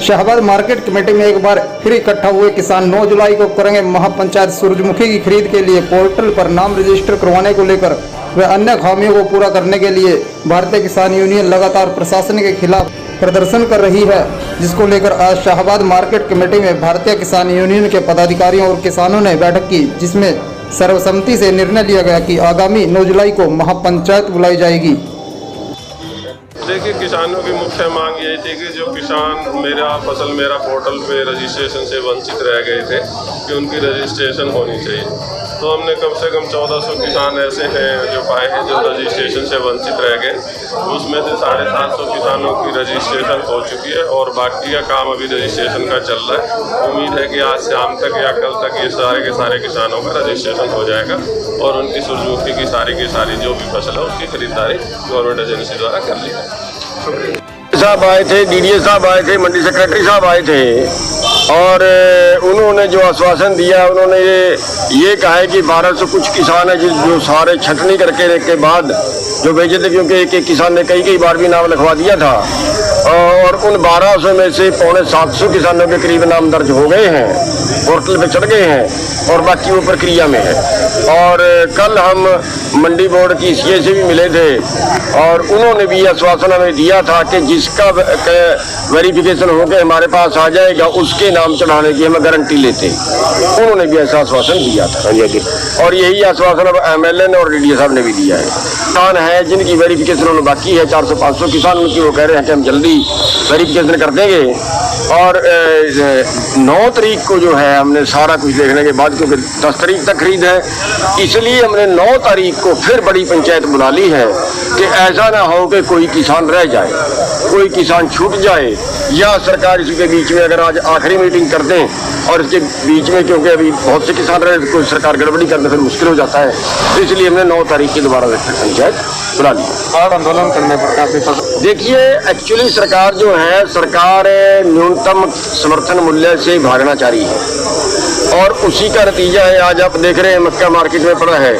Shahabad market committee में एक बार फिर इकट्ठा हुए किसान 9 जुलाई को करेंगे महापंचायत। सूरजमुखी की खरीद के लिए पोर्टल पर नाम रजिस्टर करवाने को लेकर व अन्य खामियों को पूरा करने के लिए भारतीय किसान यूनियन लगातार प्रशासन के खिलाफ प्रदर्शन कर रही है, जिसको लेकर आज शाहबाद मार्केट कमेटी में भारतीय किसान यूनियन के पदाधिकारियों और किसानों ने बैठक की, जिसमें सर्वसम्मति से निर्णय लिया गया कि आगामी 9 जुलाई को महापंचायत बुलाई जाएगी। देखिए, किसानों की मुख्य मांग यही थी कि जो किसान मेरा फसल मेरा पोर्टल पे रजिस्ट्रेशन से वंचित रह गए थे कि उनकी रजिस्ट्रेशन होनी चाहिए। तो हमने कम से कम 1400 किसान ऐसे हैं जो पाए हैं जो रजिस्ट्रेशन से वंचित रह गए। उसमें से 750 किसानों की रजिस्ट्रेशन हो चुकी है और बाकी का काम अभी रजिस्ट्रेशन का चल रहा है। उम्मीद है कि आज शाम तक या कल तक ये सारे के सारे किसानों का रजिस्ट्रेशन हो जाएगा और उनकी सूरजमुखी की सारी जो भी फसल है उसकी खरीदारी गवर्नमेंट एजेंसी द्वारा कर ली है। साहब आए थे, डीडीए साहब आए थे, मंडी सेक्रेटरी साहब आए थे और उन्होंने जो आश्वासन दिया, उन्होंने ये कहा है कि 1200 कुछ किसान है जो सारे छटनी करके के बाद जो भेजे थे, क्योंकि एक किसान ने कई बार भी नाम लिखवा दिया था और उन 1200 में से 750 किसानों के करीब नाम दर्ज हो गए हैं, पोर्टल पे चढ़ गए हैं और बाकी वो प्रक्रिया में है। और कल हम मंडी बोर्ड की सीए से भी मिले थे और उन्होंने भी आश्वासन हमें दिया था कि जिसका वेरिफिकेशन होकर हमारे पास आ जाएगा उसके नाम चढ़ाने की हम गारंटी लेते हैं। उन्होंने भी ऐसा आश्वासन दिया था और यही आश्वासन अब एमएलए ने और डीडीए साहब ने भी दिया है। किसान है जिनकी वेरिफिकेशन होना बाकी है, 400-500 किसान उनकी, वो कह रहे हैं कि हम जल्दी वेरिफिकेशन कर देंगे। और 9 तारीख को जो है हमने सारा कुछ देखने के बाद, क्योंकि 10 तारीख तक खरीद है, इसलिए हमने 9 तारीख को फिर बड़ी पंचायत बुला ली है कि ऐसा ना हो कि कोई किसान रह जाए, कोई किसान छूट जाए या सरकार इसके बीच में अगर आज आखिरी मीटिंग कर दें और इसके बीच में, क्योंकि अभी बहुत से किसान रहे, कोई सरकार गड़बड़ी करने फिर मुश्किल हो जाता है, तो इसलिए हमने 9 तारीख की दोबारा पंचायत बुला ली और आंदोलन करने पर। देखिए, एक्चुअली सरकार जो है, सरकार न्यूनतम समर्थन मूल्य से भागना चाह रही है और उसी का नतीजा है आज आप देख रहे हैं मक्का मार्केट में पड़ा है।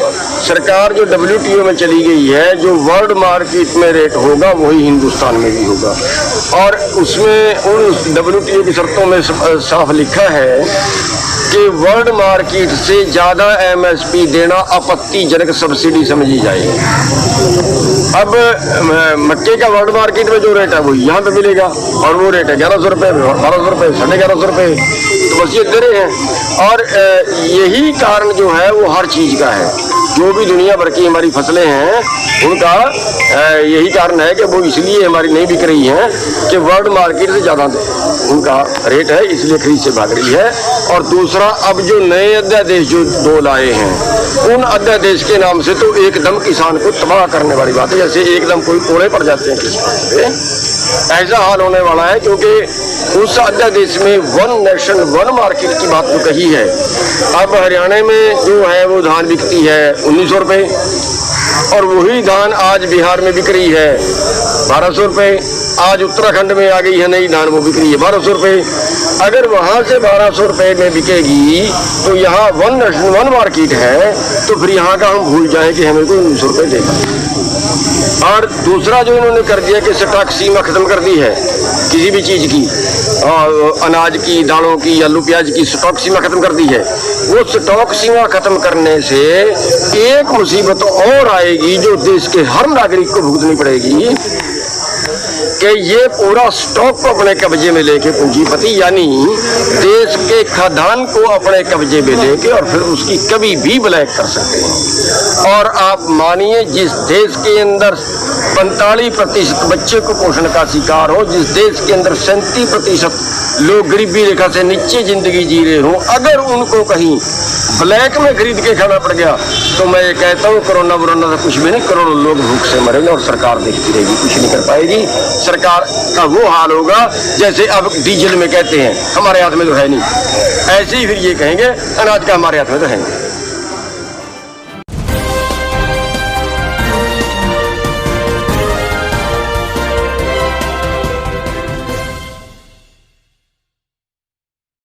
सरकार जो WTO में चली गई है, जो वर्ल्ड मार्केट में रेट होगा वही हिंदुस्तान में भी होगा और उसमें उन WTO की शर्तों में साफ लिखा है कि वर्ल्ड मार्केट से ज़्यादा MSP देना आपत्तिजनक सब्सिडी समझी जाएगी। अब मक्के का वर्ल्ड मार्केट में जो रेट है वो यहाँ पे मिलेगा और वो रेट है 1100 रुपये, 1200 रुपये, 1150 रुपये, तो बस ये दे रहे हैं। और यही कारण जो है वो हर चीज़ का है, जो भी दुनिया भर की हमारी फसलें हैं उनका यही कारण है कि वो इसलिए हमारी नहीं बिक रही हैं कि वर्ल्ड मार्केट से ज़्यादा उनका रेट है, इसलिए खरीद से भाग रही है। और दूसरा, अब जो नए अध्यादेश जो 2 लाए हैं, उन अध्यादेश के नाम से तो एकदम किसान को तबाह करने वाली बात है, जैसे एकदम कोई कोड़े पड़ जाते हैं किसान पे, ऐसा हाल होने वाला है। क्योंकि उस अध्यादेश में 1 नेशन 1 मार्केट की बात तो कही है। अब हरियाणा में जो है वो धान बिकती है 1900 रुपये और वही धान आज बिहार में बिक रही है 1200 रुपये। आज उत्तराखंड में आ गई है नई धान, वो बिक रही है 1200 रुपये। अगर वहाँ से 1200 रुपये में बिकेगी तो यहाँ 1 नेशन 1 मार्केट है, तो फिर यहाँ का हम भूल जाएं कि हमें कोई 1900 रुपये देगा। और दूसरा जो इन्होंने कर दिया कि स्टॉक सीमा खत्म कर दी है किसी भी चीज़ की, अनाज की, दालों की, आलू प्याज की स्टॉक सीमा खत्म कर दी है। वो स्टॉक सीमा खत्म करने से एक मुसीबत और आएगी जो देश के हर नागरिक को भुगतनी पड़ेगी कि ये पूरा स्टॉक को अपने कब्जे में लेके पूंजीपति यानी देश के खाद्यान्न को अपने कब्जे में लेके और फिर उसकी कभी भी ब्लैक कर सकते हैं। और आप मानिए, जिस देश के अंदर 45% बच्चे कुपोषण का शिकार हो, जिस देश के अंदर 37% लोग गरीबी रेखा से नीचे जिंदगी जी रहे हों, अगर उनको कहीं ब्लैक में खरीद के खाना पड़ गया तो मैं ये कहता हूँ कोरोना वोरोना से कुछ भी नहीं, करोड़ों लोग भूख से मरेंगे और सरकार देखती रहेगी, कुछ नहीं कर पाएगी। सरकार का वो हाल होगा जैसे अब डीजल में कहते हैं हमारे हाथ में तो है नहीं, ऐसे ही फिर ये कहेंगे अनाज का हमारे हाथ में तो है नहीं।